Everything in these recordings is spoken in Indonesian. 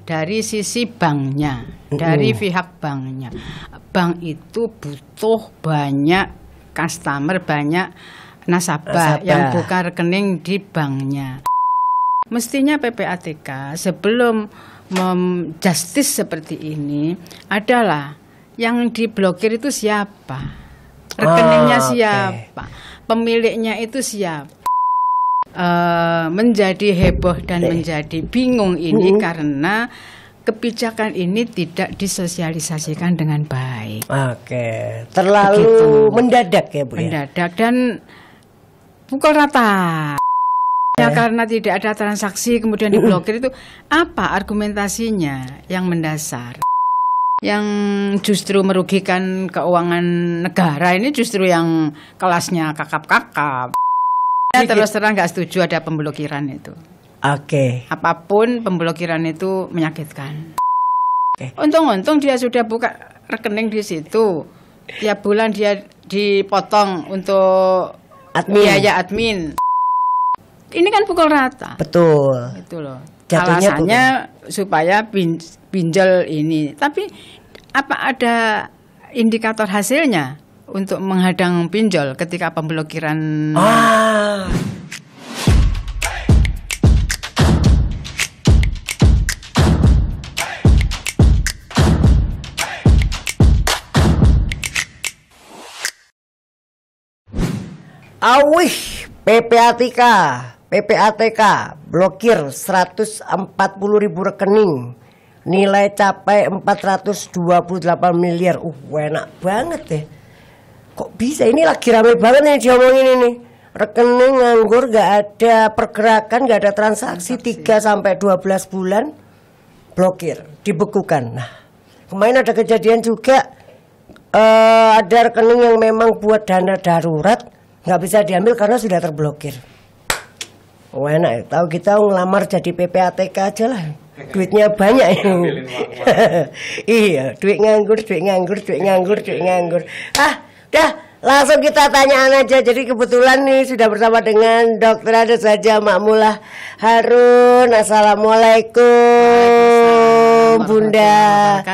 Dari sisi banknya, dari pihak banknya, bank itu butuh banyak customer, banyak nasabah yang buka rekening di banknya. Mestinya PPATK sebelum justice seperti ini adalah yang diblokir itu siapa, rekeningnya siapa, pemiliknya itu siapa. Menjadi heboh dan menjadi bingung ini karena kebijakan ini tidak disosialisasikan dengan baik. Terlalu begitu. Mendadak ya Bu. Mendadak dan pukul rata. Ya, karena tidak ada transaksi kemudian diblokir itu apa argumentasinya yang mendasar? Yang justru merugikan keuangan negara ini justru yang kelasnya kakap-kakap. Saya terus terang nggak setuju ada pemblokiran itu. Apapun pemblokiran itu menyakitkan. Untung-untung dia sudah buka rekening di situ. Tiap bulan dia dipotong untuk biaya admin. Ini kan pukul rata. Betul. Itu loh. Alasannya supaya pinjol ini. Tapi apa ada indikator hasilnya untuk menghadang pinjol ketika pemblokiran? PPATK blokir 140.000 rekening, nilai capai 428 miliar. Enak banget ya. Kok bisa? Ini lagi rame banget nih diomongin ini. Rekening nganggur, gak ada pergerakan, gak ada transaksi 3-12 bulan, blokir, dibekukan. Nah, kemarin ada kejadian juga, ada rekening yang memang buat dana darurat, gak bisa diambil karena sudah terblokir. Enak ya, tahu kita ngelamar jadi PPATK aja lah. Duitnya banyak ini. Iya, duit nganggur. Udah, langsung kita tanyaan aja. Jadi kebetulan nih sudah bersama dengan Dr. Ades Hajah Makmulah Harun. Assalamualaikum Bunda.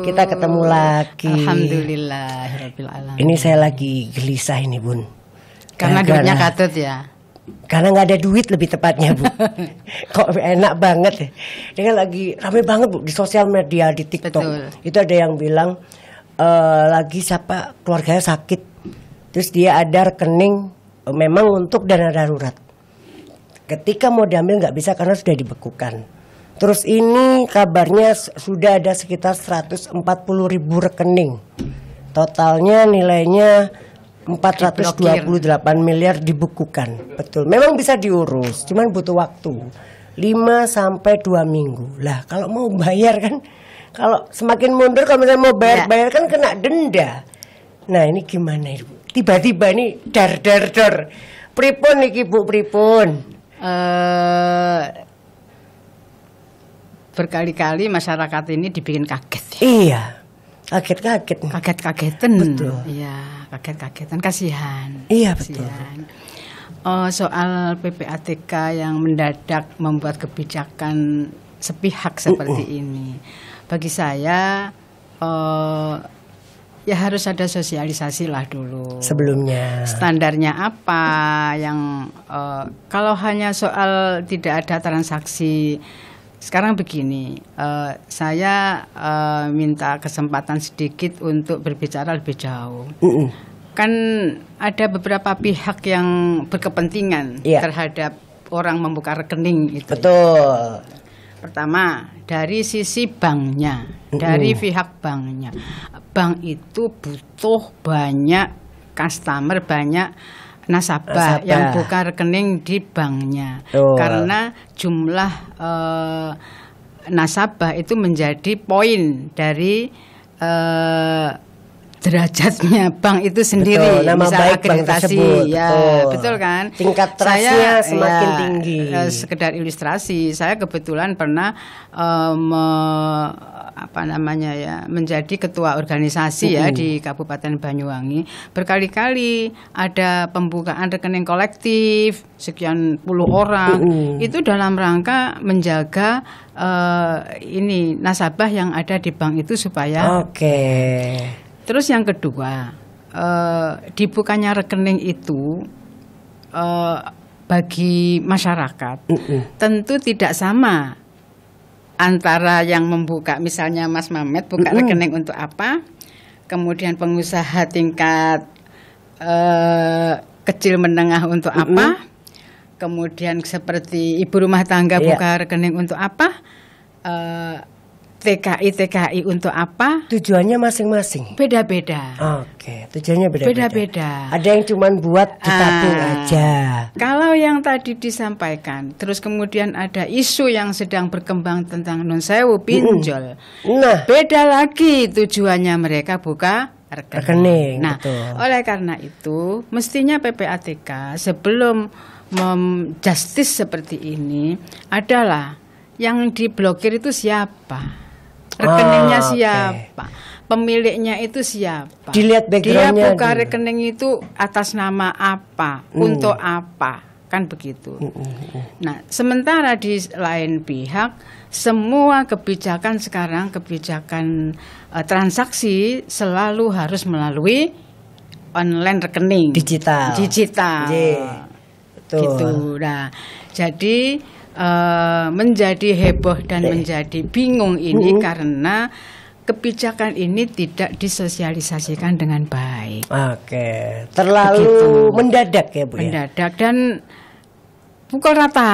Kita ketemu lagi. Alhamdulillahirrabbilalamin. Ini saya lagi gelisah ini Bun. Karena duitnya katut ya. Karena nggak ada duit lebih tepatnya Bu. Kok enak banget ya. Ini kan lagi rame banget Bu di sosial media, di TikTok. Betul. Itu ada yang bilang lagi siapa keluarganya sakit, terus dia ada rekening memang untuk dana darurat. Ketika mau diambil nggak bisa karena sudah dibekukan. Terus ini kabarnya sudah ada sekitar 140.000 rekening. Totalnya nilainya 428 miliar dibekukan. Betul. Memang bisa diurus, cuman butuh waktu 5-2 minggu. Lah kalau mau bayar kan, kalau semakin mundur kalau misalnya mau bayar kan kena denda. Nah ini gimana Ibu? Tiba-tiba ini dar. Pripun niki Bu, pripun? Berkali-kali masyarakat ini dibikin kaget ya. Iya. Kaget-kagetan. Betul. Iya, kaget-kagetan, kasihan. Iya, betul. Soal PPATK yang mendadak membuat kebijakan sepihak seperti ini. Bagi saya ya harus ada sosialisasi lah dulu. Sebelumnya. Standarnya apa yang kalau hanya soal tidak ada transaksi. Sekarang begini, saya minta kesempatan sedikit untuk berbicara lebih jauh. Kan ada beberapa pihak yang berkepentingan terhadap orang membuka rekening itu. Betul. Pertama, dari sisi banknya, dari pihak banknya. Bank itu butuh banyak customer, banyak nasabah yang buka rekening di banknya. Karena jumlah nasabah itu menjadi poin dari derajatnya bank itu sendiri. Betul, nama misal baik akreditasi bank ya betul kan, tingkat trustnya semakin tinggi. Sekedar ilustrasi, saya kebetulan pernah apa namanya ya, menjadi ketua organisasi ya di Kabupaten Banyuwangi, berkali-kali ada pembukaan rekening kolektif sekian puluh orang, itu dalam rangka menjaga ini nasabah yang ada di bank itu supaya. Terus yang kedua, dibukanya rekening itu bagi masyarakat tentu tidak sama antara yang membuka, misalnya Mas Mamet buka rekening untuk apa, kemudian pengusaha tingkat kecil menengah untuk apa, kemudian seperti ibu rumah tangga buka rekening untuk apa, TKI untuk apa? Tujuannya masing-masing. Beda-beda. Tujuannya beda-beda. Beda-beda. Ada yang cuma buat ditabung aja. Kalau yang tadi disampaikan, terus kemudian ada isu yang sedang berkembang tentang nun sewu pinjol. Nah, beda lagi tujuannya mereka buka rekening. Nah, betul. Oleh karena itu, mestinya PPATK sebelum justice seperti ini adalah yang diblokir itu siapa? Rekeningnya siapa? Pemiliknya itu siapa? Dilihat backgroundnya. Dia buka rekening itu atas nama apa? Untuk apa? Kan begitu. Nah, sementara di lain pihak, semua kebijakan sekarang, kebijakan transaksi selalu harus melalui online rekening. Digital. Betul. Gitu. Nah, jadi menjadi heboh dan menjadi bingung ini karena kebijakan ini tidak disosialisasikan dengan baik. Terlalu begitu. Mendadak ya Bu. Mendadak dan pukul rata.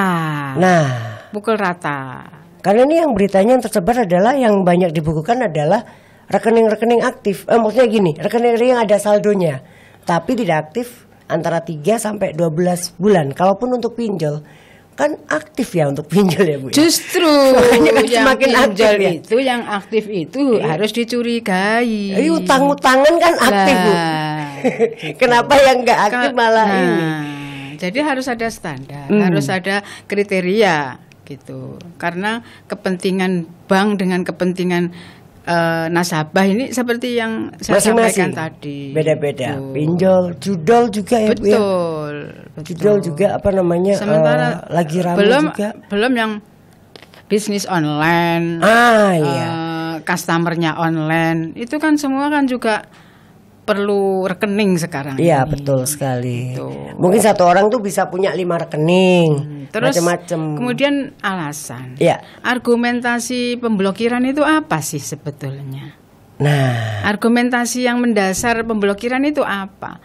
Pukul rata. Karena ini yang beritanya yang tersebar adalah yang banyak dibukukan adalah rekening-rekening aktif. Maksudnya gini, rekening yang ada saldonya, tapi tidak aktif antara 3 sampai 12 bulan. Kalaupun untuk pinjol kan aktif ya untuk pinjol ya Bu. Justru kan yang semakin pinjol aktif ya. Itu yang aktif itu harus dicurigai. Utang-utangan kan aktif Bu. Gitu. Kenapa yang nggak aktif malah ini? Jadi harus ada standar, harus ada kriteria gitu. Karena kepentingan bank dengan kepentingan nasabah ini seperti yang saya sampaikan tadi. Beda-beda. Pinjol, judol juga ya Bu. Betul. Judol juga apa namanya? Sementara lagi ramai juga. Belum yang bisnis online. Customernya online. Itu kan semua kan juga perlu rekening sekarang. Iya, betul sekali. Mungkin satu orang tuh bisa punya 5 rekening. Terus macam-macam. Kemudian alasan. Argumentasi pemblokiran itu apa sih sebetulnya? Nah, argumentasi yang mendasar pemblokiran itu apa?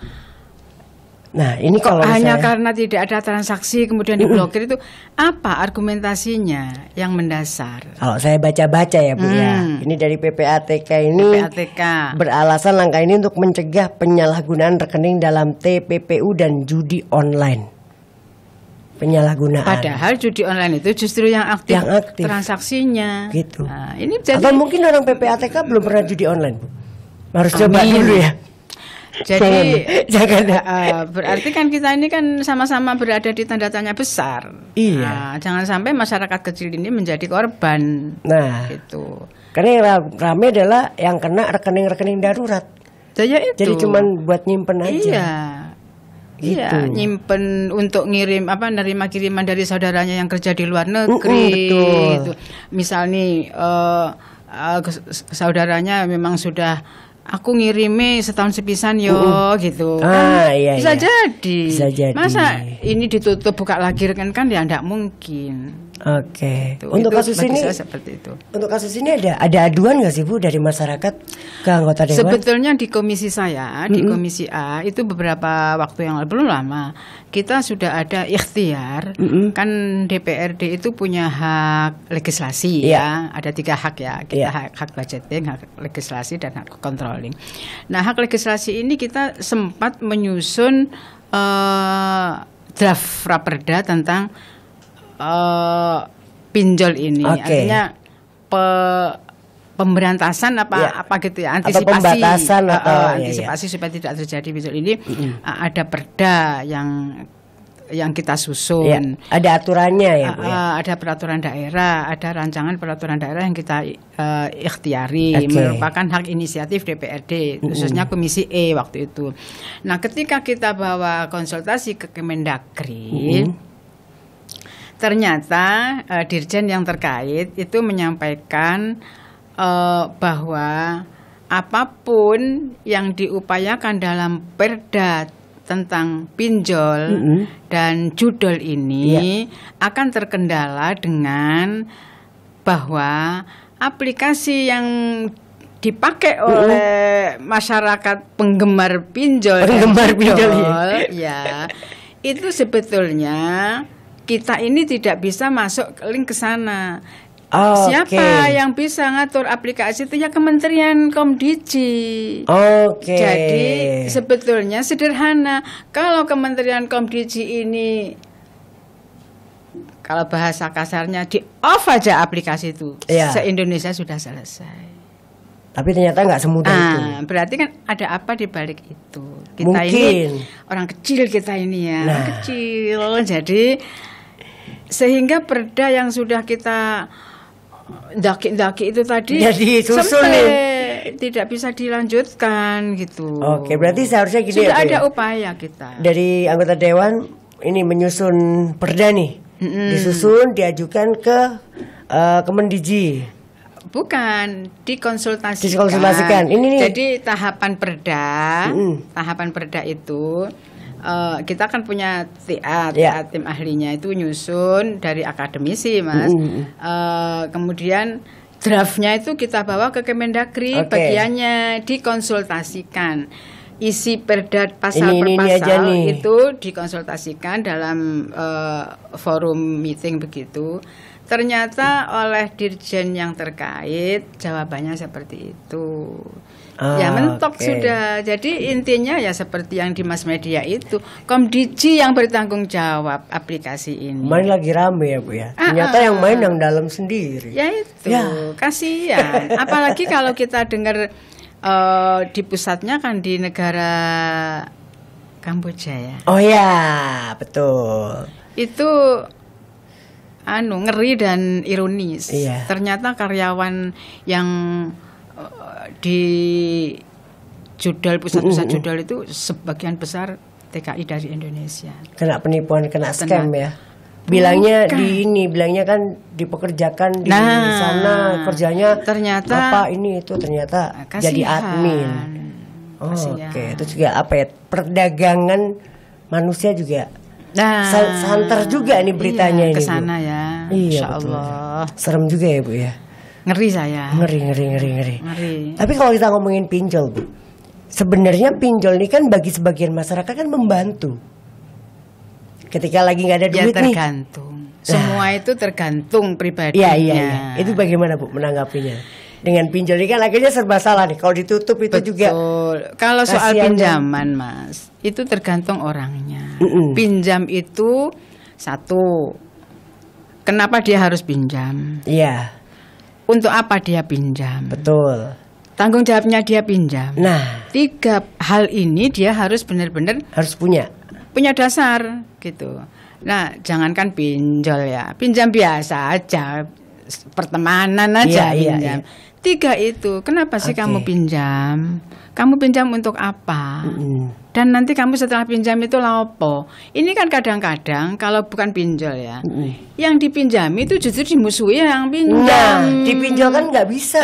Nah, ini kok kalau hanya karena tidak ada transaksi kemudian diblokir itu apa argumentasinya yang mendasar? Kalau saya baca-baca ya Bu ya, ini dari PPATK ini beralasan langkah ini untuk mencegah penyalahgunaan rekening dalam TPPU dan judi online. Penyalahgunaan. Padahal judi online itu justru yang aktif transaksinya. Gitu. Nah, ini jadi... Atau mungkin orang PPATK belum pernah judi online Bu. Harus coba dulu ya. Jadi jangan, berarti kan kita ini kan sama-sama berada di tanda tanya besar. Iya. Jangan sampai masyarakat kecil ini menjadi korban. Nah, gitu. Karena yang ramai adalah yang kena rekening-rekening darurat. Jadi cuma buat nyimpen aja. Iya. Gitu. Iya, nyimpen untuk ngirim nerima kiriman dari saudaranya yang kerja di luar negeri. Betul. Gitu. Misal nih saudaranya memang sudah aku ngirimi setahun sepisan gitu. Iya, bisa jadi. Bisa jadi. Masa ini ditutup buka lagi kan ya enggak mungkin. Gitu. Untuk kasus ini seperti itu. Untuk kasus ini ada aduan nggak sih Bu dari masyarakat ke anggota dewan? Sebetulnya di komisi saya, di komisi A itu beberapa waktu yang belum lama kita sudah ada ikhtiar. Kan DPRD itu punya hak legislasi ya. Ada 3 hak ya. Kita hak budgeting, hak legislasi dan hak controlling. Nah, hak legislasi ini kita sempat menyusun draft raperda tentang pinjol ini. Artinya pemberantasan apa gitu ya, antisipasi atau antisipasi supaya tidak terjadi pinjol ini. Ada perda yang yang kita susun. Ya, ada aturannya ya, Bu ya. Ada peraturan daerah, ada rancangan peraturan daerah yang kita ikhtiari, Oke. merupakan hak inisiatif DPRD, khususnya Komisi E waktu itu. Nah, ketika kita bawa konsultasi ke Kemendagri, ternyata dirjen yang terkait itu menyampaikan bahwa apapun yang diupayakan dalam perda tentang pinjol dan judol ini akan terkendala dengan bahwa aplikasi yang dipakai oleh masyarakat penggemar pinjol, ya, itu sebetulnya kita ini tidak bisa masuk link ke sana. Siapa yang bisa ngatur aplikasi itu ya Kementerian Komdiji. Jadi sebetulnya sederhana. Kalau Kementerian Komdiji ini, kalau bahasa kasarnya di off aja aplikasi itu, se-Indonesia sudah selesai. Tapi ternyata nggak semudah itu. Berarti kan ada apa di balik itu? Kita Mungkin ini orang kecil, kita ini ya, orang kecil. Jadi sehingga perda yang sudah kita daki-daki itu tadi sampai tidak bisa dilanjutkan gitu. Oke, berarti seharusnya gini sudah ya, ada ya? upaya kita dari anggota dewan ini menyusun perda nih, disusun diajukan ke Kemendiji. Bukan, dikonsultasikan. Dikonsultasikan. Ini nih. Jadi tahapan perda itu kita kan punya tim ahlinya itu nyusun dari akademisi, Mas. Kemudian draftnya itu kita bawa ke Kemendagri, bagiannya dikonsultasikan. Isi perda pasal per pasal itu dikonsultasikan dalam forum meeting begitu. Ternyata oleh dirjen yang terkait jawabannya seperti itu. Ya mentok sudah. Jadi intinya ya seperti yang di mass media itu, Komdiji yang bertanggung jawab aplikasi ini. Main lagi rame ya, Bu ya. Ternyata yang main yang dalam sendiri. Ya itu, kasihan. Apalagi kalau kita dengar di pusatnya kan di negara Kamboja ya. Oh ya, betul. Itu ngeri dan ironis. Ternyata karyawan yang di pusat-pusat judol itu sebagian besar TKI dari Indonesia. Kena penipuan, kena scam ya. Bilangnya bilangnya kan dipekerjakan di sana, kerjanya ternyata apa ini itu ternyata jadi admin. Itu juga apa ya, perdagangan manusia juga. Santer juga nih beritanya ini. Kesana ya. Insya Allah. Serem juga ya, Bu ya. Ngeri saya. Ngeri. Tapi kalau kita ngomongin pinjol, Bu, sebenarnya pinjol ini kan bagi sebagian masyarakat kan membantu. Ketika lagi nggak ada duit tergantung. Semua itu tergantung pribadinya. Iya. Itu bagaimana, Bu, menanggapinya? Dengan pinjol ini kan akhirnya serba salah nih. Kalau ditutup itu juga. Kalau soal pinjaman, Mas, itu tergantung orangnya. Pinjam itu satu. Kenapa dia harus pinjam? Iya. Untuk apa dia pinjam? Betul. Tanggung jawabnya dia pinjam. Nah, 3 hal ini dia harus benar-benar punya dasar gitu. Nah, jangankan pinjol ya, pinjam biasa aja, pertemanan aja pinjam. 3 itu, kenapa sih kamu pinjam? Kamu pinjam untuk apa? Dan nanti kamu setelah pinjam itu laopo? Ini kan kadang-kadang kalau bukan pinjol ya, yang dipinjami itu justru dimusuhi yang pinjam. Dipinjol kan nggak bisa,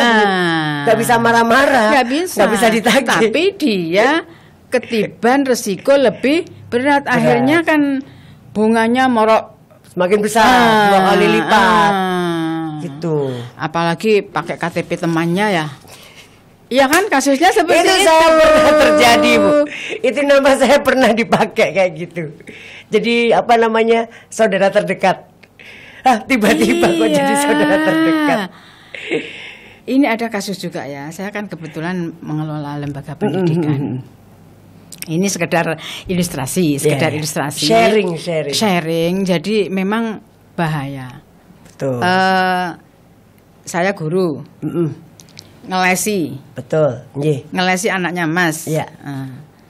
nggak bisa marah-marah, nggak bisa ditagih. Tapi dia ketiban resiko lebih berat. Akhirnya kan bunganya morok semakin besar, 2 kali lipat. Gitu. Apalagi pakai KTP temannya ya. Iya kan, kasusnya seperti itu. Saya pernah terjadi, Bu. Itu nama saya pernah dipakai kayak gitu. Jadi apa namanya, saudara terdekat. Tiba-tiba kok jadi saudara terdekat. Ini ada kasus juga ya. Saya kan kebetulan mengelola lembaga pendidikan. Ini sekedar ilustrasi, ilustrasi. Sharing. Jadi memang bahaya. Betul. Saya guru. Ngelesi. Betul. Ngelesi anaknya Mas. Iya.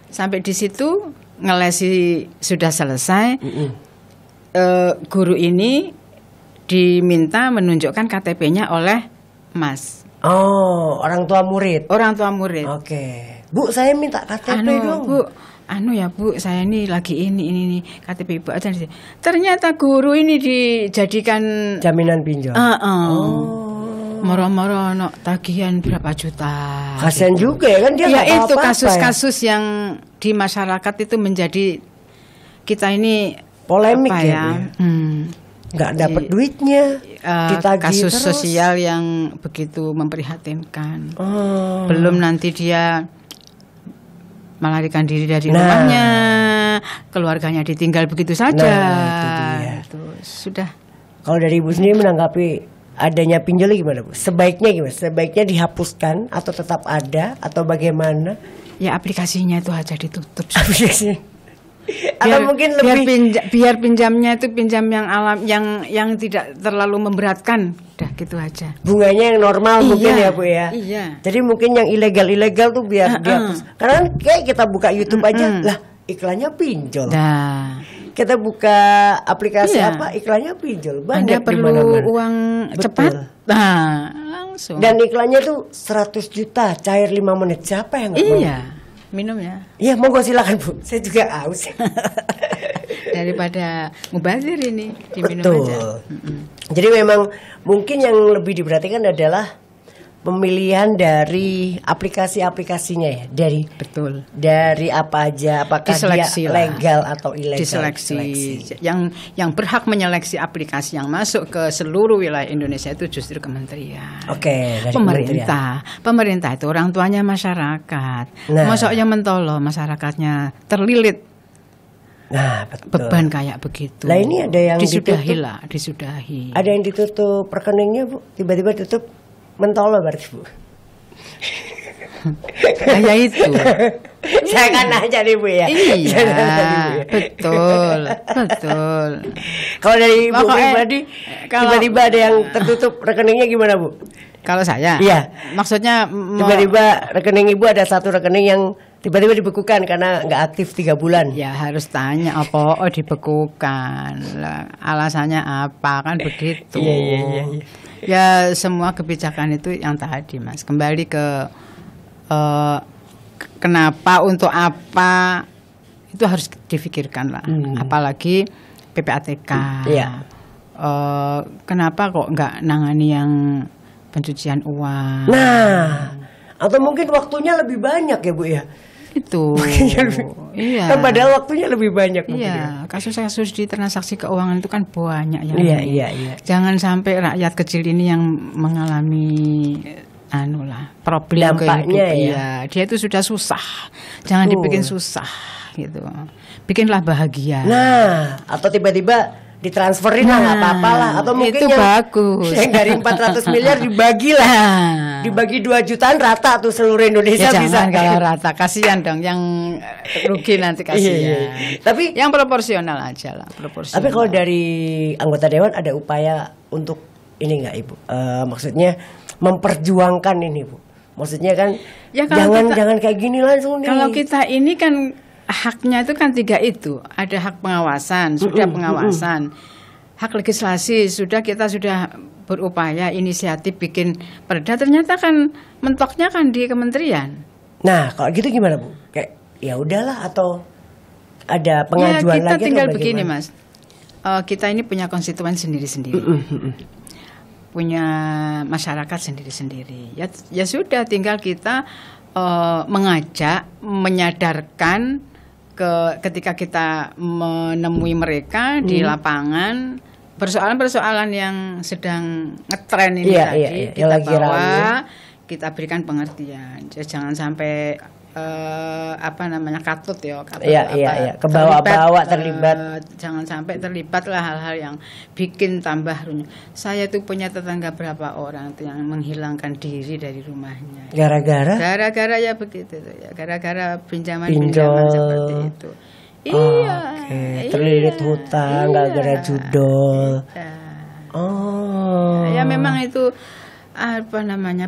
Sampai di situ ngelesi sudah selesai, guru ini diminta menunjukkan KTP-nya oleh Mas. Oh, orang tua murid. Orang tua murid. Oke. Bu, saya minta KTP dong. Bu, ya Bu, saya ini lagi ini KTP Ibu aja. Ternyata guru ini dijadikan jaminan pinjol. Moro-moro no tagihan berapa juta. Kasian gitu. Juga ya kan dia. Ya itu apa-apa kasus-kasus yang di masyarakat itu menjadi kita ini polemik apa ya. Nggak dapat duitnya. Kasus terus. sosial yang begitu memprihatinkan. Belum nanti dia melarikan diri dari rumahnya, keluarganya ditinggal begitu saja. Itu dia. Sudah. Kalau dari Ibu sendiri menanggapi adanya pinjol gimana, Bu? Sebaiknya gimana? Sebaiknya dihapuskan atau tetap ada atau bagaimana? Ya aplikasinya itu aja ditutup. Atau mungkin lebih biar pinjamnya itu pinjam yang alam yang tidak terlalu memberatkan. Udah gitu aja. Bunganya yang normal mungkin ya, Bu ya. Iya. Jadi mungkin yang ilegal tuh biar dihapus. Karena kan kayak kita buka YouTube aja lah iklannya pinjol. Nah. Kita buka aplikasi apa iklannya pinjol. Banyak. Anda perlu uang cepat. Nah, langsung. Dan iklannya tuh 100 juta cair 5 menit. Siapa yang nggak mau? Iya. Minum ya. Iya, monggo silakan Bu. Saya juga haus. Daripada mubazir ini diminum Betul. aja. Jadi memang mungkin yang lebih diperhatikan adalah pemilihan dari aplikasi-aplikasinya ya, betul. Dari apa aja, apakah diseleksi dia legal atau ilegal. Diseleksi. Yang berhak menyeleksi aplikasi yang masuk ke seluruh wilayah Indonesia itu justru kementerian. Oke, dari Pemerintah itu orang tuanya masyarakat. Masuknya mentolo masyarakatnya terlilit. Nah, betul. Beban kayak begitu. Lah ini ada yang disudahi. Ada yang ditutup rekeningnya, Bu. Tiba-tiba tutup mentolo berarti, Bu. Kayak itu. Saya kan nanya nih, Bu ya. Iya, betul. Kalau dari Bu pribadi, tiba-tiba ada yang tertutup rekeningnya gimana, Bu? Kalau saya? Iya. Maksudnya tiba-tiba rekening Ibu ada satu rekening yang tiba-tiba dibekukan karena nggak aktif 3 bulan. Ya harus tanya apa dibekukan. Alasannya apa kan begitu. Iya. Ya semua kebijakan itu yang tadi Mas. Kembali ke kenapa untuk apa itu harus difikirkan lah. Apalagi PPATK. Iya. Kenapa kok nggak nangani yang pencucian uang? Nah, atau mungkin waktunya lebih banyak ya Bu ya? Itu. Iya. Kan padahal waktunya lebih banyak. Iya. Kasus-kasus di transaksi keuangan itu kan banyak ya. Iya. Jangan sampai rakyat kecil ini yang mengalami problem dampaknya ya. Dia itu sudah susah. Jangan dibikin susah gitu. Bikinlah bahagia. Nah, atau tiba-tiba ditransferin lah nggak apa-apa lah, atau mungkin itu bagus. Yang dari 400 miliar dibagi lah, dibagi 2 jutaan rata tuh seluruh Indonesia ya, bisa. Jangan kalau rata, kasihan dong yang rugi nanti kasihan. Iya. Tapi yang proporsional aja lah. Tapi kalau dari anggota dewan ada upaya untuk ini nggak Ibu? Maksudnya memperjuangkan ini Bu. Maksudnya kan ya, jangan kayak gini langsung nih. Kalau kita ini kan haknya itu kan 3 itu. Ada hak pengawasan, sudah pengawasan. Hak legislasi, kita sudah berupaya inisiatif bikin perda, ternyata kan mentoknya kan di kementerian. Nah, kalau gitu gimana Bu? Kayak ya udahlah atau ada pengajuan kita lagi? Kita tinggal begini Mas. Kita ini punya konstituen sendiri-sendiri. Punya masyarakat sendiri-sendiri. Ya sudah, tinggal kita mengajak, menyadarkan ketika kita menemui mereka di lapangan, persoalan-persoalan yang sedang ngetren ini kita bawa, kita berikan pengertian. Jangan sampai katut kebawa-bawa terlibat. Jangan sampai terlibatlah hal-hal yang bikin tambah runyam. Saya tuh punya tetangga berapa orang tuh yang menghilangkan diri dari rumahnya. Gara-gara ya begitu tuh ya. Gara-gara pinjaman seperti itu. Iya. Terlilit hutang gara-gara judol. Ya memang itu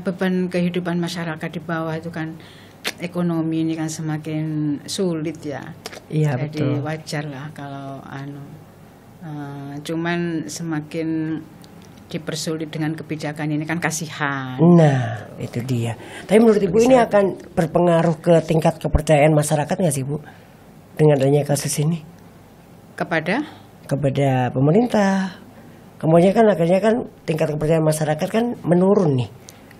beban kehidupan masyarakat di bawah itu kan ekonomi ini kan semakin sulit ya. Iya, Jadi betul. wajar lah kalau cuman semakin dipersulit dengan kebijakan ini kan kasihan. Nah, itu dia. Tapi menurut Ibu ini akan berpengaruh ke tingkat kepercayaan masyarakat nggak sih, Bu? Dengan adanya kasus ini Kepada pemerintah. Kemudian kan akhirnya kan tingkat kepercayaan masyarakat kan menurun nih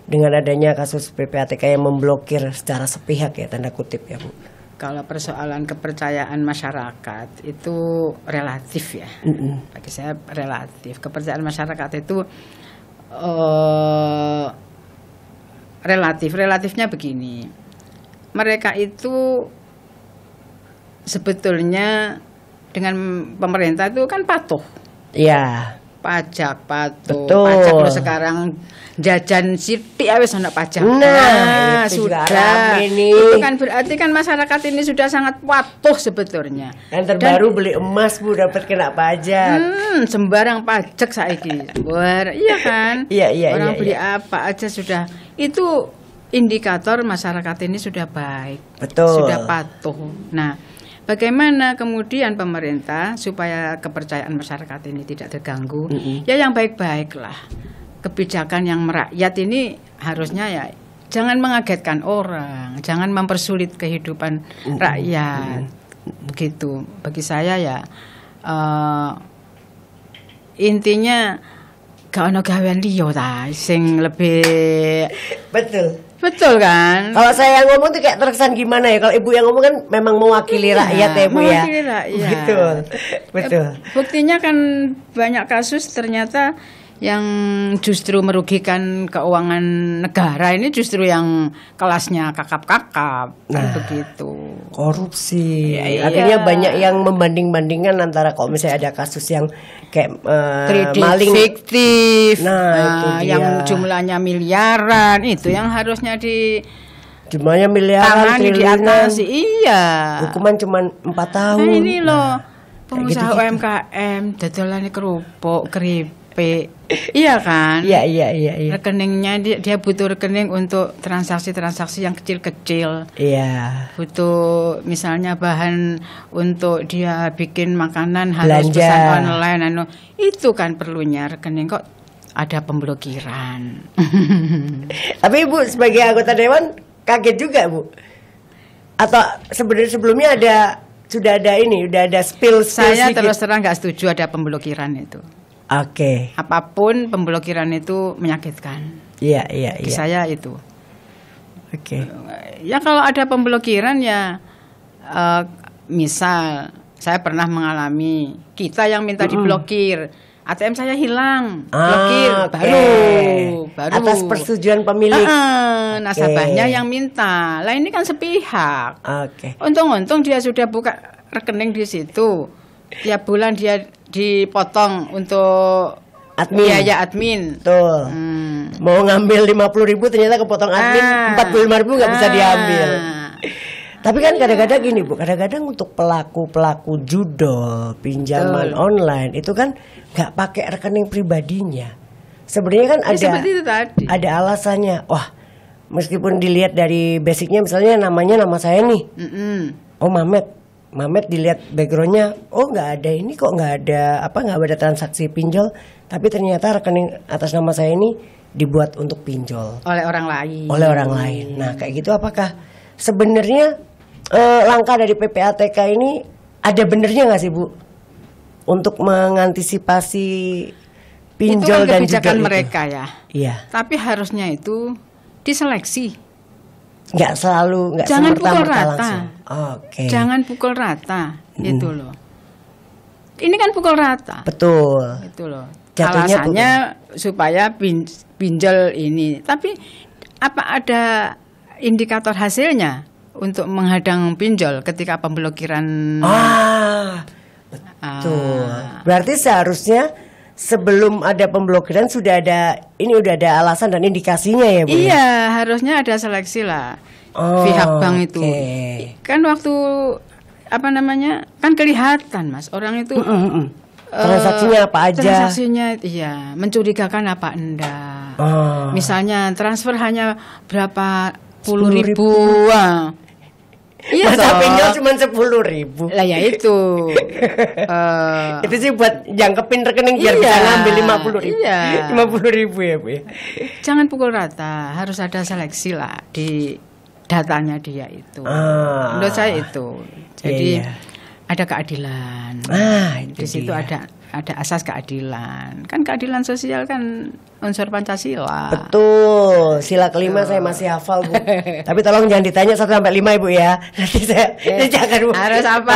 dengan adanya kasus PPATK yang memblokir secara sepihak ya, tanda kutip ya, Bu. kalau persoalan kepercayaan masyarakat itu relatif ya. Bagi saya relatif. Kepercayaan masyarakat itu relatifnya begini. Mereka itu sebetulnya dengan pemerintah itu kan patuh. Iya. Pajak patuh. Betul. Pajak lo sekarang jajan sithik wis ana pajak. Nah, itu juga sudah. rame nih. Itu kan berarti kan masyarakat ini sudah sangat patuh sebetulnya. Yang terbaru beli emas, Bu, dapat kena pajak. Sembarang pajak saiki. Iya kan? Iya, Orang iya, beli iya. apa aja sudah. Itu indikator masyarakat ini sudah baik. Betul. Sudah patuh. Nah, bagaimana kemudian pemerintah supaya kepercayaan masyarakat ini tidak terganggu? Ya yang baik-baik lah. Kebijakan yang merakyat ini harusnya ya jangan mengagetkan orang, jangan mempersulit kehidupan rakyat. Begitu. Bagi saya ya intinya gak ono gawean liya ta sing lebih betul kan? Kalau saya yang ngomong tuh kayak terkesan gimana ya? Kalau Ibu yang ngomong kan memang mewakili rakyat ya, Bu ya. Mewakili rakyat. Betul. Buktinya kan banyak kasus ternyata yang justru merugikan keuangan negara ini justru yang kelasnya kakap-kakap. Kan begitu. Korupsi. Iya. Akhirnya banyak yang membanding-bandingkan antara kalau misalnya ada kasus yang kayak Kredit maling fiktif, Nah, itu dia. yang jumlahnya miliaran itu yang harusnya jumlahnya miliaran, ditangani, triliunan. diatasi. Iya. Hukuman cuma 4 tahun. Nah ini loh pengusaha gitu-gitu. UMKM dadolane kerupuk, keripik. Iya kan? Iya. Rekeningnya dia butuh rekening untuk transaksi-transaksi yang kecil-kecil. Iya. Butuh misalnya bahan untuk dia bikin makanan harus Belanja. pesan online itu kan perlunya rekening, kok ada pemblokiran. Tapi Ibu sebagai anggota dewan kaget juga, Bu? Atau sebenarnya sebelumnya sudah ada spill Saya sedikit? terus terang nggak setuju ada pemblokiran itu. Oke. Apapun pemblokiran itu menyakitkan. Iya. Bagi saya itu. Oke. Ya kalau ada pemblokiran ya misal saya pernah mengalami kita yang minta diblokir, ATM saya hilang, blokir Oke. baru Atas persetujuan pemilik. nasabahnya yang minta. Lah ini kan sepihak. Oke. Untung-untung dia sudah buka rekening di situ. Tiap bulan dia dipotong untuk Admin. biaya admin. Tuh. Mau ngambil 50.000 ternyata kepotong admin 45.000 nggak bisa diambil. Tapi kan kadang-kadang gini, Bu, kadang-kadang untuk pelaku judol, pinjaman online itu kan nggak pakai rekening pribadinya. Sebenarnya kan Seperti itu tadi. ada alasannya. Wah, meskipun dilihat dari basicnya misalnya namanya nama saya nih. Oh, Mamet dilihat backgroundnya, oh nggak ada ini kok, nggak ada transaksi pinjol, tapi ternyata rekening atas nama saya ini dibuat untuk pinjol oleh orang lain. Nah kayak gitu apakah sebenarnya langkah dari PPATK ini ada benernya nggak sih, Bu, untuk mengantisipasi pinjol itu kan dan kebijakan judul mereka itu? ya. Iya. Tapi harusnya itu diseleksi. Nggak Jangan semerta-merta pukul rata. langsung. Oke. Jangan pukul rata, itu loh. Ini kan pukul rata. Betul. Itu loh. Jatuhnya Alasannya supaya pinjol ini. Tapi apa ada indikator hasilnya untuk menghadang pinjol ketika pemblokiran? Betul. Berarti seharusnya sebelum ada pemblokiran sudah ada alasan dan indikasinya ya, Bu? Iya, harusnya ada seleksi lah. Pihak bank itu. Kan waktu kan kelihatan, Mas, orang itu transaksinya apa aja? Transaksinya mencurigakan apa enggak. Misalnya transfer hanya berapa 10.000. Iya, masa pinjol cuma 10.000. Lah ya itu. Itu sih buat jangkepin rekening biar bisa ngambil 50.000. Iya. 50.000 ya Bu ya. Jangan pukul rata, harus ada seleksi lah di datanya dia itu. Menurut saya itu. Jadi ada keadilan. Di situ ada asas keadilan. Kan keadilan sosial kan unsur Pancasila. Betul. Sila kelima saya masih hafal Bu. Tapi tolong jangan ditanya 1 sampai 5 Ibu ya. Nanti saya jangan Bu. Harus apa?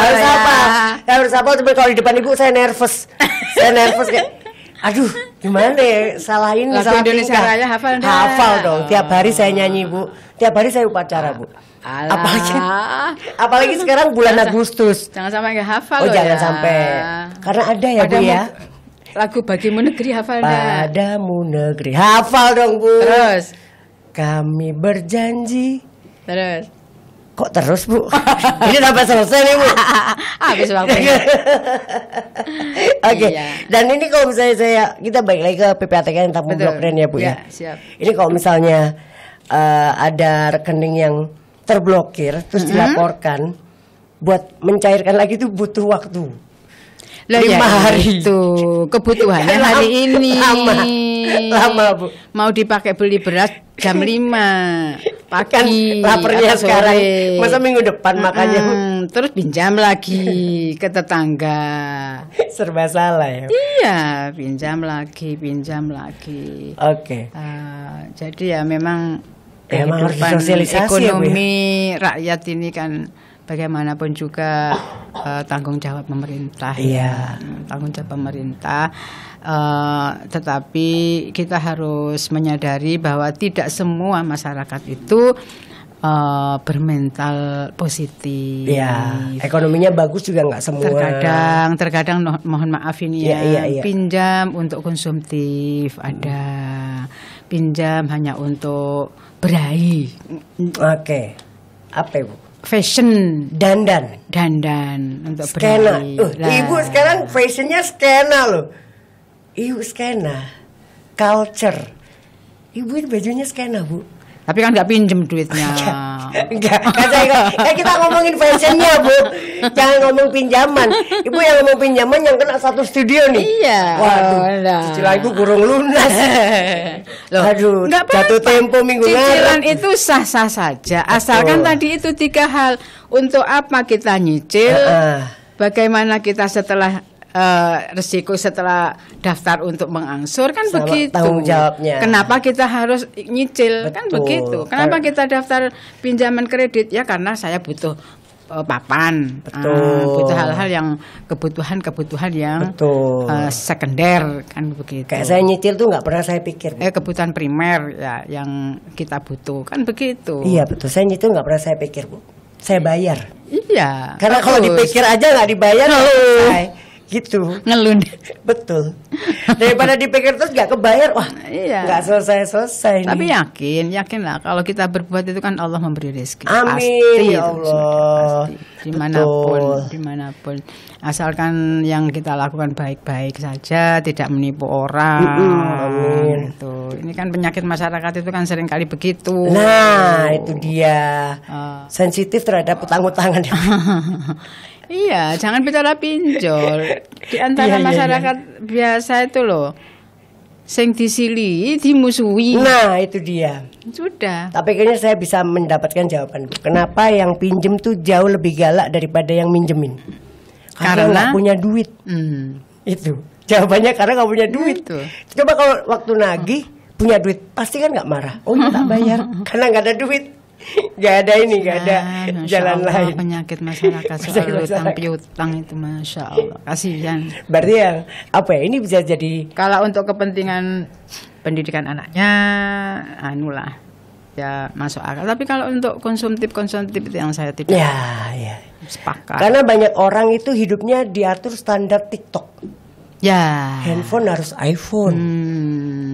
Harus apa? Cuma kalau di depan Ibu saya nervous. Saya nervous kayak aduh, gimana ya? Salah ini, Lagu salah Indonesia tingkah. Raya hafal enggak? Hafal dong. Tiap hari saya nyanyi Bu. Tiap hari saya upacara Bu. Apalagi sekarang bulan Agustus. Jangan sampai nggak hafal. Oh jangan sampai. Karena ada ya Bu ya. Lagu Bagimu Negeri hafal enggak? Padamu negeri. Hafal dong Bu. Terus kami berjanji. Terus Kok terus Bu? Ini sampai selesai nih Bu. habis waktunya. Oke. Iya. Dan ini kalau misalnya kita balik lagi ke PPATK tentang pemblokiran ya Bu ya. Siap. Ini kalau misalnya ada rekening yang terblokir terus dilaporkan, buat mencairkan lagi itu butuh waktu. 5 hari itu kebutuhannya hari ini. Lama Bu. Mau dipakai beli beras jam 5 pagi. Lapernya atau sekarang. sore. Masa minggu depan makanya Bu. Terus pinjam lagi ke tetangga. Serba salah ya. Iya, pinjam lagi. Oke. Jadi ya memang harus kehidupan disosialisasi ekonomi rakyat ini kan bagaimanapun juga tanggung jawab pemerintah. Iya. Tanggung jawab pemerintah. Tetapi kita harus menyadari bahwa tidak semua masyarakat itu bermental positif. Iya. Ekonominya bagus juga nggak semua. Terkadang mohon maaf ini ya. Pinjam untuk konsumtif ada. Pinjam hanya untuk berahi. Oke. Apa Bu? Fashion, dandan untuk skena. berahi. Ibu sekarang fashionnya skena loh. Ibu skena, culture. Ibu itu bajunya skena Bu. Tapi kan nggak pinjem duitnya. Enggak. Kan kita ngomongin fashionnya Bu. Jangan ngomong pinjaman. Ibu yang ngomong pinjaman yang kena satu studio nih. Iya. Waduh. Cicilan ibu gurung lunas. Loh, aduh. Jatuh tempo minggu lalu. Cicilan itu sah-sah saja. Asalkan tadi itu 3 hal. Untuk apa kita nyicil? Bagaimana kita setelah resiko setelah daftar untuk mengangsur kan sama begitu. Tanggung jawabnya. Kenapa kita harus nyicil? Betul. Kan begitu. Kenapa kita daftar pinjaman kredit? Ya karena saya butuh papan. Butuh hal-hal yang kebutuhan yang sekunder kan begitu. Kayak saya nyicil tuh nggak pernah saya pikir. Kebutuhan primer ya yang kita butuh kan begitu. Iya betul. Saya nyicil nggak pernah saya pikir Bu. Saya bayar. Iya. Karena kalau dipikir aja nggak dibayar. Gitu ngelun. Betul. Daripada dipikir terus nggak kebayar, wah nggak selesai. Tapi yakinlah kalau kita berbuat itu kan Allah memberi rezeki. Amin pasti, ya Allah. Pasti. Dimanapun. Asalkan yang kita lakukan baik-baik saja, tidak menipu orang. Amin. Gitu. Ini kan penyakit masyarakat itu kan sering kali begitu. Nah itu dia sensitif terhadap utang-utangan. Iya, jangan bicara pinjol. Di antara masyarakat biasa itu loh, sing disili, dimusuhi. Nah, itu dia. Sudah. Tapi kayaknya saya bisa mendapatkan jawaban. Kenapa yang pinjem tuh jauh lebih galak daripada yang minjemin? Karena nggak punya duit. Itu jawabannya karena nggak punya duit. Itu. Coba kalau waktu nagih punya duit, pasti kan nggak marah. Oh, tak bayar karena nggak ada duit. Gak ada ini, gak ada jalan Allah, lain. Penyakit masyarakat soal utang piutang itu, Masya Allah, kasihan. Berarti yang apa ya? Ini bisa jadi kalau untuk kepentingan pendidikan anaknya, anulah ya masuk akal. Tapi kalau untuk konsumtif itu yang saya tidak sepakat. Karena banyak orang itu hidupnya diatur standar TikTok. Ya. Handphone harus iPhone.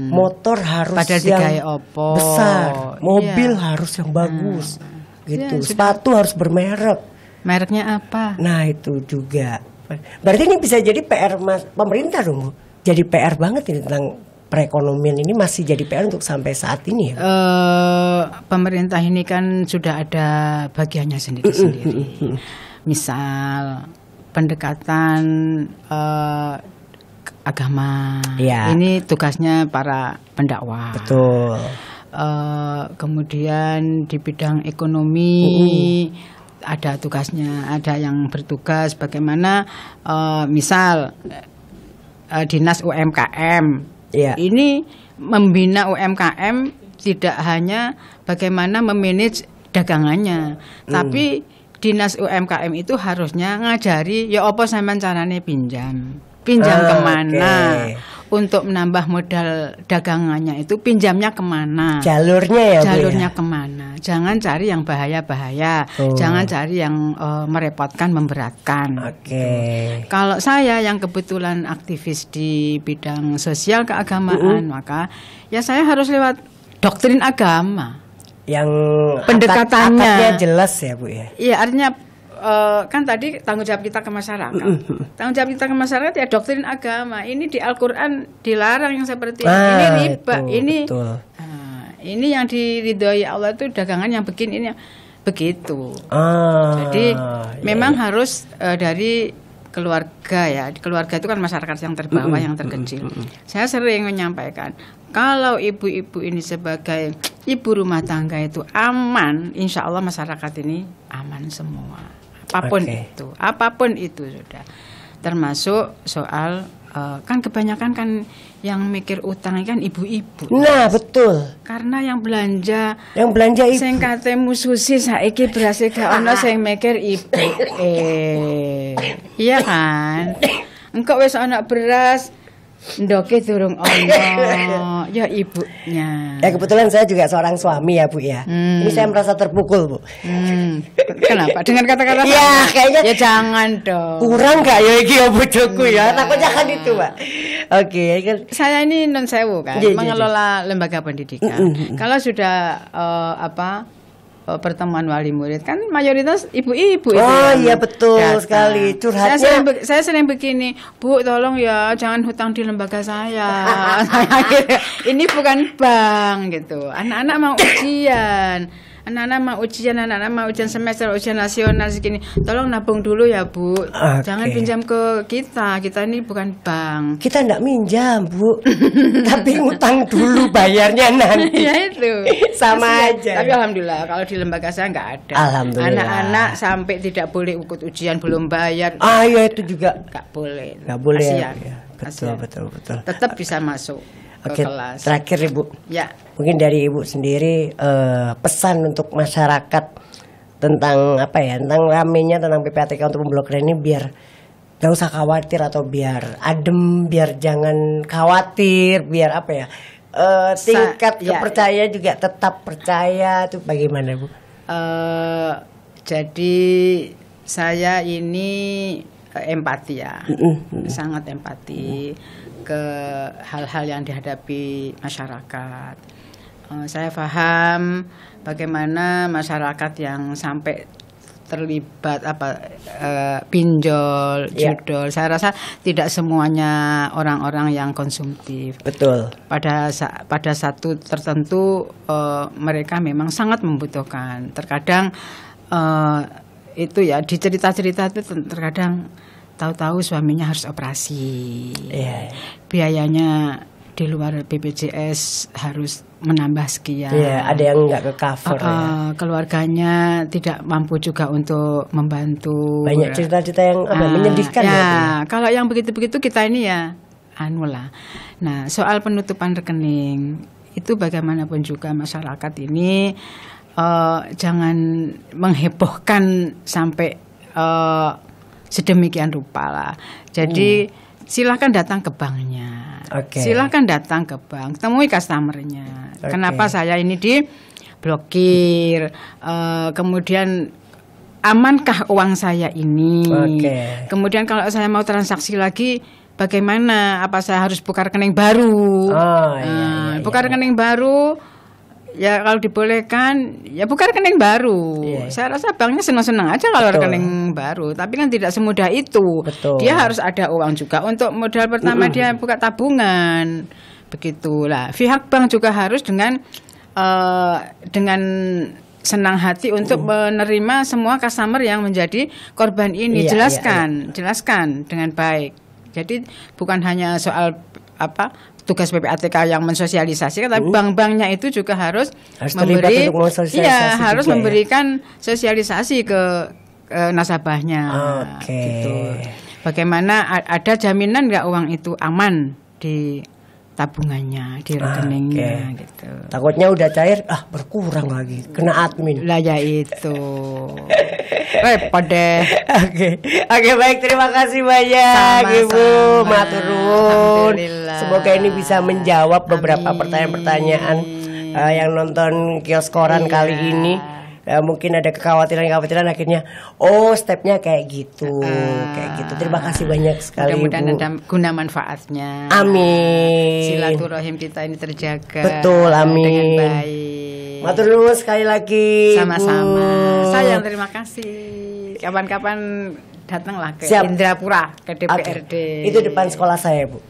Motor harus yang besar, mobil harus yang bagus, gitu. Sepatu harus bermerek. Mereknya apa? Nah itu juga. Berarti ini bisa jadi PR pemerintah dong, Bu. Jadi PR banget ini tentang perekonomian ini masih jadi PR untuk sampai saat ini ya? Pemerintah ini kan sudah ada bagiannya sendiri-sendiri. Misal pendekatan agama, Ya. ini tugasnya para pendakwah. Betul. Kemudian di bidang ekonomi ada tugasnya, ada yang bertugas bagaimana misal dinas UMKM. Ya. Ini membina UMKM tidak hanya bagaimana memanage dagangannya, tapi dinas UMKM itu harusnya ngajari ya apa sampean carane pinjam kemana, untuk menambah modal dagangannya itu pinjamnya kemana, Jalurnya ya, Bu, ya? kemana. Jangan cari yang bahaya-bahaya, jangan cari yang merepotkan, memberatkan. Kalau saya yang kebetulan aktivis di bidang sosial keagamaan, maka ya saya harus lewat doktrin agama. Yang pendekatannya akadnya jelas ya, Bu ya. Iya, artinya kan tadi tanggung jawab kita ke masyarakat. Tanggung jawab kita ke masyarakat ya doktrin agama. Ini di Al-Qur'an dilarang yang seperti ini riba, ini yang diridhoi Allah itu dagangan yang begini, ini begitu. Jadi memang harus dari keluarga ya. Keluarga itu kan masyarakat yang terbawah, yang terkecil. Saya sering menyampaikan, kalau ibu-ibu ini sebagai ibu rumah tangga itu aman, insya Allah masyarakat ini aman semua. Apapun itu sudah. Termasuk soal kan kebanyakan kan yang mikir utang kan ibu-ibu. Nah, betul. Karena yang belanja ibu. Sing katemu susi saiki beras gak ono sing mikir ibu. Iya kan? Engko wis ono beras ndoke durung ono, ya ibunya. Ya kebetulan saya juga seorang suami ya, Bu ya. Ini saya merasa terpukul, Bu. Kenapa? Dengan kata-kata ya kayaknya ya jangan dong. Kurang gak ya iki ya bojoku ya? Takutnya kan itu, Pak. Oke, kan saya ini non sewu kan, mengelola lembaga pendidikan. Kalau sudah pertemuan wali murid kan mayoritas ibu-ibu. Iya betul sekali. Curhatnya. Saya sering begini, Bu, tolong ya jangan hutang di lembaga saya. Ini bukan bank gitu. Anak-anak mau ujian. Anak-anak mau ujian semester, ujian nasional segini. Tolong nabung dulu ya, Bu. Jangan pinjam ke kita. Kita ini bukan bank. Kita enggak minjam, Bu. Tapi utang dulu, bayarnya nanti. Ya itu. Sama aja. Tapi alhamdulillah kalau di lembaga saya enggak ada. Alhamdulillah. Anak-anak sampai tidak boleh ikut ujian belum bayar. Ya itu juga enggak boleh. Enggak boleh. Kasian. Ya. Betul. Tetap bisa masuk ke kelas. Terakhir Ibu. Ya. Mungkin dari Ibu sendiri pesan untuk masyarakat tentang tentang ramenya tentang PPATK untuk pemblokiran ini biar gak usah khawatir atau biar adem, biar jangan khawatir, biar tingkat kepercayaan juga tetap percaya, itu bagaimana, Bu? Jadi saya ini empati ya, sangat empati ke hal-hal yang dihadapi masyarakat. Saya paham bagaimana masyarakat yang sampai terlibat pinjol, judol. Saya rasa tidak semuanya orang-orang yang konsumtif. Betul. Pada satu tertentu mereka memang sangat membutuhkan. Terkadang itu ya di cerita-cerita itu terkadang tahu-tahu suaminya harus operasi. Biayanya di luar BPJS harus menambah sekian. Ada yang nggak ke cover. Keluarganya tidak mampu juga untuk membantu. Banyak cerita-cerita yang menyedihkan. Kalau yang begitu-begitu kita ini ya lah. Nah, soal penutupan rekening itu bagaimanapun juga masyarakat ini jangan menghebohkan sampai sedemikian rupa lah. Jadi silahkan datang ke banknya. Silahkan datang ke bank, temui customernya. Kenapa saya ini diblokir? Kemudian amankah uang saya ini? Kemudian kalau saya mau transaksi lagi, bagaimana? Apa saya harus buka rekening baru? Buka rekening baru. Ya kalau dibolehkan, ya buka rekening baru. Saya rasa banknya senang-senang aja kalau rekening baru. Tapi kan tidak semudah itu. Dia harus ada uang juga untuk modal pertama dia buka tabungan. Begitulah. Pihak bank juga harus dengan senang hati untuk menerima semua customer yang menjadi korban ini. Iya, Jelaskan dengan baik. Jadi bukan hanya soal tugas PPATK yang mensosialisasikan, tapi bank-banknya itu juga harus memberikan sosialisasi ke nasabahnya. Gitu. Bagaimana ada jaminan nggak uang itu aman di tabungannya, di rekeningnya gitu. Takutnya udah cair, berkurang lagi, kena admin. Lah ya itu. Repot deh. Oke, baik, terima kasih banyak Ibu. Matur nuwun. Semoga ini bisa menjawab beberapa pertanyaan-pertanyaan yang nonton Kios Koran kali ini. Mungkin ada kekhawatiran akhirnya stepnya kayak gitu. Terima kasih banyak sekali mudah-mudahan Ibu. ada guna manfaatnya. Amin. Silaturahim kita ini terjaga. Betul, amin. Dengan baik. Matur nuwun sekali lagi. Sama-sama. Sayang, terima kasih. Kapan-kapan datanglah ke Indrapura, ke DPRD. Itu depan sekolah saya, Bu.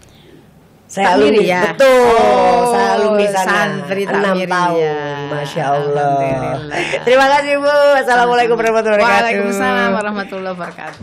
Saya alumni ya. Betul. Saya alumni sana. Santri 6 tahun. Ya. Masya Allah. Terima kasih Bu. Assalamualaikum warahmatullahi wabarakatuh. Waalaikumsalam warahmatullahi wabarakatuh.